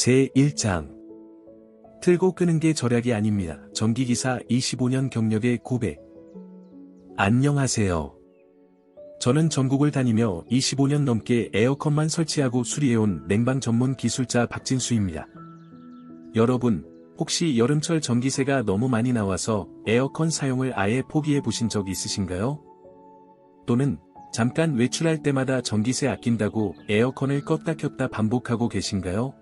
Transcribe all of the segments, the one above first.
제1장. 틀고 끄는 게 절약이 아닙니다. 전기기사 25년 경력의 고백. 안녕하세요. 저는 전국을 다니며 25년 넘게 에어컨만 설치하고 수리해온 냉방 전문 기술자 박진수입니다. 여러분, 혹시 여름철 전기세가 너무 많이 나와서 에어컨 사용을 아예 포기해 보신 적 있으신가요? 또는 잠깐 외출할 때마다 전기세 아낀다고 에어컨을 껐다 켰다 반복하고 계신가요?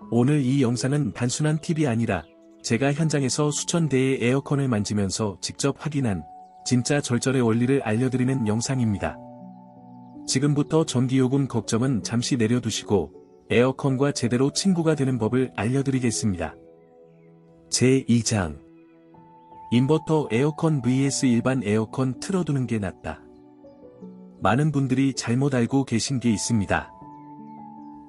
오늘 이 영상은 단순한 팁이 아니라 제가 현장에서 수천 대의 에어컨을 만지면서 직접 확인한 진짜 절절의 원리를 알려드리는 영상입니다. 지금부터 전기요금 걱정은 잠시 내려두시고 에어컨과 제대로 친구가 되는 법을 알려드리겠습니다. 제2장. 인버터 에어컨 vs 일반 에어컨 틀어두는 게 낫다. 많은 분들이 잘못 알고 계신 게 있습니다.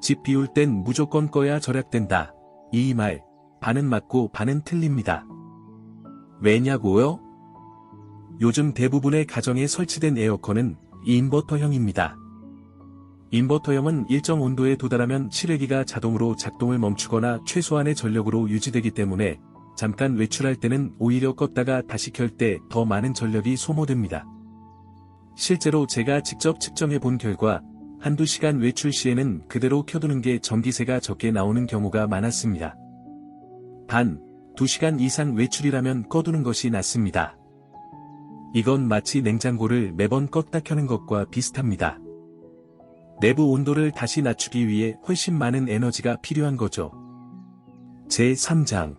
집 비울 땐 무조건 꺼야 절약된다. 이 말, 반은 맞고 반은 틀립니다. 왜냐고요? 요즘 대부분의 가정에 설치된 에어컨은 인버터형입니다. 인버터형은 일정 온도에 도달하면 실외기가 자동으로 작동을 멈추거나 최소한의 전력으로 유지되기 때문에 잠깐 외출할 때는 오히려 껐다가 다시 켤 때 더 많은 전력이 소모됩니다. 실제로 제가 직접 측정해 본 결과 한두 시간 외출 시에는 그대로 켜두는 게 전기세가 적게 나오는 경우가 많았습니다. 단, 2시간 이상 외출이라면 꺼두는 것이 낫습니다. 이건 마치 냉장고를 매번 껐다 켜는 것과 비슷합니다. 내부 온도를 다시 낮추기 위해 훨씬 많은 에너지가 필요한 거죠. 제3장.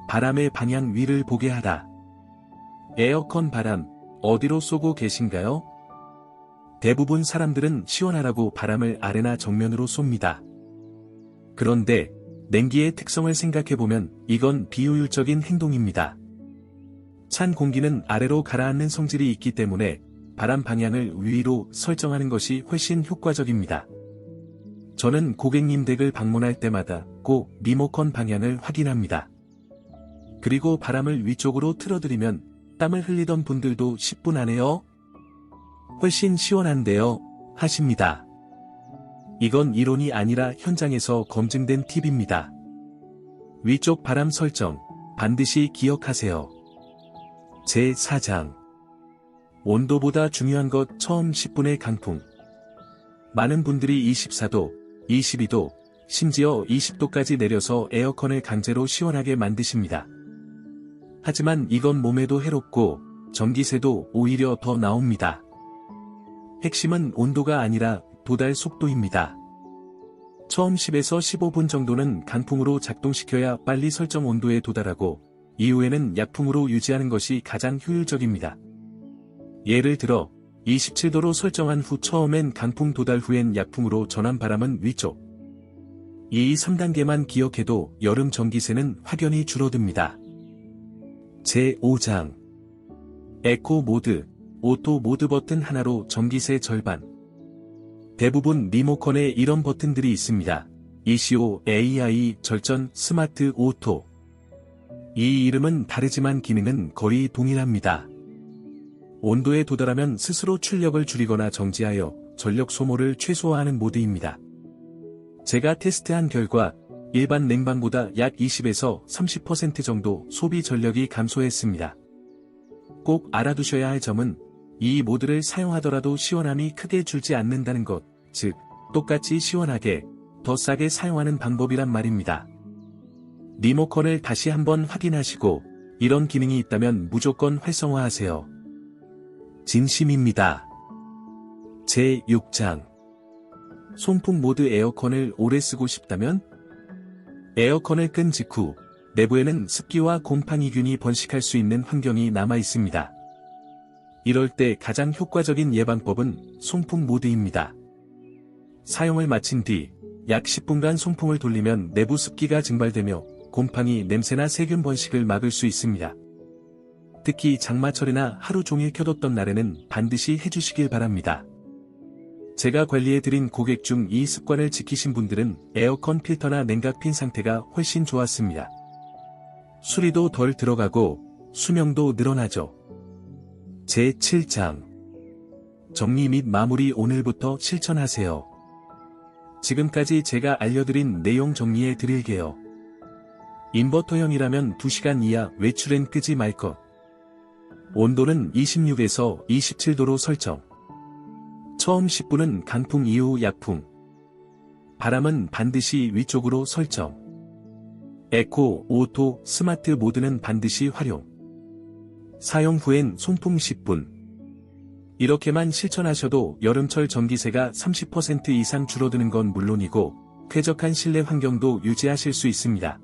바람의 방향 위를 보게 하라. 에어컨 바람, 어디로 쏘고 계신가요? 대부분 사람들은 시원하라고 바람을 아래나 정면으로 쏩니다. 그런데 냉기의 특성을 생각해보면 이건 비효율적인 행동입니다. 찬 공기는 아래로 가라앉는 성질이 있기 때문에 바람 방향을 위로 설정하는 것이 훨씬 효과적입니다. 저는 고객님 댁을 방문할 때마다 꼭 리모컨 방향을 확인합니다. 그리고 바람을 위쪽으로 틀어드리면 땀을 흘리던 분들도 10분 안에요? 훨씬 시원한데요? 하십니다. 이건 이론이 아니라 현장에서 검증된 팁입니다. 위쪽 바람 설정, 반드시 기억하세요. 제4장. 온도보다 중요한 것 처음 10분의 강풍. 많은 분들이 24도, 22도, 심지어 20도까지 내려서 에어컨을 강제로 시원하게 만드십니다. 하지만 이건 몸에도 해롭고 전기세도 오히려 더 나옵니다. 핵심은 온도가 아니라 도달 속도입니다. 처음 10에서 15분 정도는 강풍으로 작동시켜야 빨리 설정 온도에 도달하고 이후에는 약풍으로 유지하는 것이 가장 효율적입니다. 예를 들어 27도로 설정한 후 처음엔 강풍 도달 후엔 약풍으로 전환 바람은 위쪽. 이 3단계만 기억해도 여름 전기세는 확연히 줄어듭니다. 제5장. 에코 모드, 오토 모드 버튼 하나로 전기세 절반. 대부분 리모컨에 이런 버튼들이 있습니다. ECO, AI, 절전, 스마트, 오토. 이 이름은 다르지만 기능은 거의 동일합니다. 온도에 도달하면 스스로 출력을 줄이거나 정지하여 전력 소모를 최소화하는 모드입니다. 제가 테스트한 결과 일반 냉방보다 약 20에서 30% 정도 소비 전력이 감소했습니다. 꼭 알아두셔야 할 점은 이 모드를 사용하더라도 시원함이 크게 줄지 않는다는 것, 즉, 똑같이 시원하게, 더 싸게 사용하는 방법이란 말입니다. 리모컨을 다시 한번 확인하시고, 이런 기능이 있다면 무조건 활성화하세요. 진심입니다. 제6장. 송풍 모드 에어컨을 오래 쓰고 싶다면? 에어컨을 끈 직후, 내부에는 습기와 곰팡이균이 번식할 수 있는 환경이 남아 있습니다. 이럴 때 가장 효과적인 예방법은 송풍 모드입니다. 사용을 마친 뒤 약 10분간 송풍을 돌리면 내부 습기가 증발되며 곰팡이 냄새나 세균 번식을 막을 수 있습니다. 특히 장마철이나 하루 종일 켜뒀던 날에는 반드시 해주시길 바랍니다. 제가 관리해드린 고객 중 이 습관을 지키신 분들은 에어컨 필터나 냉각핀 상태가 훨씬 좋았습니다. 수리도 덜 들어가고 수명도 늘어나죠. 제7장. 정리 및 마무리 오늘부터 실천하세요. 지금까지 제가 알려드린 내용 정리해 드릴게요. 인버터형이라면 2시간 이하 외출엔 끄지 말 것. 온도는 26에서 27도로 설정. 처음 10분은 강풍 이후 약풍. 바람은 반드시 위쪽으로 설정. 에코, 오토, 스마트 모드는 반드시 활용. 사용 후엔 송풍 10분. 이렇게만 실천하셔도 여름철 전기세가 30% 이상 줄어드는 건 물론이고 쾌적한 실내 환경도 유지하실 수 있습니다.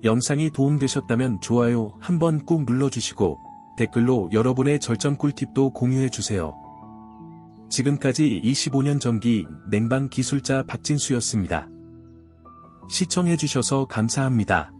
영상이 도움되셨다면 좋아요 한번 꾹 눌러주시고 댓글로 여러분의 절전 꿀팁도 공유해주세요. 지금까지 25년 전기 냉방 기술자 박진수였습니다. 시청해주셔서 감사합니다.